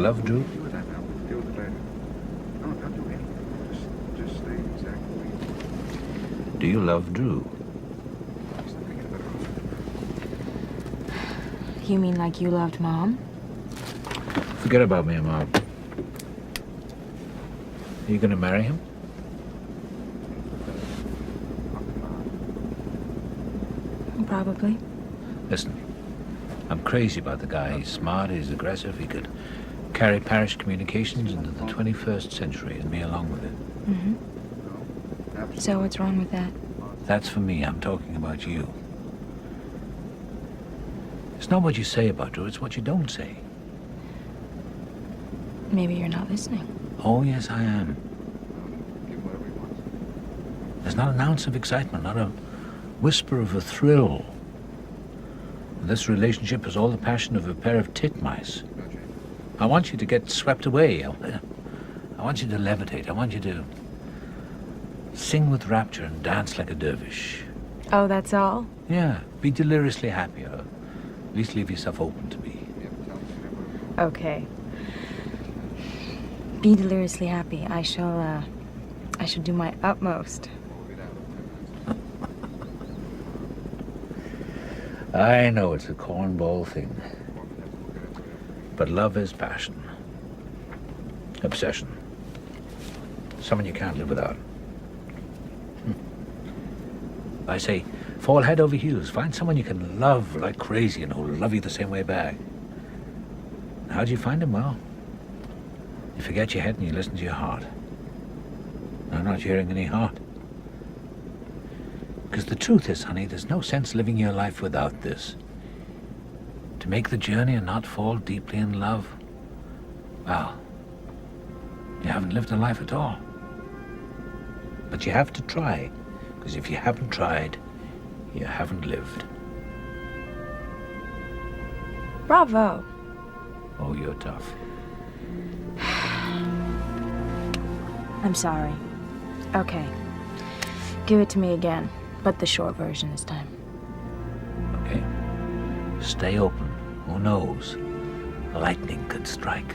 love Drew? Deal with that now. Deal with it later. No, don't do anything. Just stay exactly. Do you love Drew? He's not gonna get a better offer. You mean like you loved Mom? Forget about me, Mom. Are you going to marry him? Probably. Listen, I'm crazy about the guy. He's smart, he's aggressive, he could carry parish communications into the 21st century and me along with it. Mm-hmm. So what's wrong with that? That's for me. I'm talking about you. It's not what you say about Drew, it's what you don't say. Maybe you're not listening. Oh, yes, I am. There's not an ounce of excitement, not a whisper of a thrill. This relationship has all the passion of a pair of titmice. I want you to get swept away. I want you to levitate. I want you to sing with rapture and dance like a dervish. Oh, that's all? Yeah, be deliriously happy, or at least leave yourself open to be. Okay. Be deliriously happy. I shall do my utmost. I know it's a cornball thing, but love is passion, obsession, someone you can't live without. I say, fall head over heels, find someone you can love like crazy and who'll love you the same way back. How do you find him? Well, you forget your head and you listen to your heart. I'm not hearing any heart. Because the truth is, honey, there's no sense living your life without this. To make the journey and not fall deeply in love, well, you haven't lived a life at all. But you have to try, because if you haven't tried, you haven't lived. Bravo. Oh, you're tough. I'm sorry. Okay. Give it to me again. But the short version this time. Okay. Stay open. Who knows? Lightning could strike.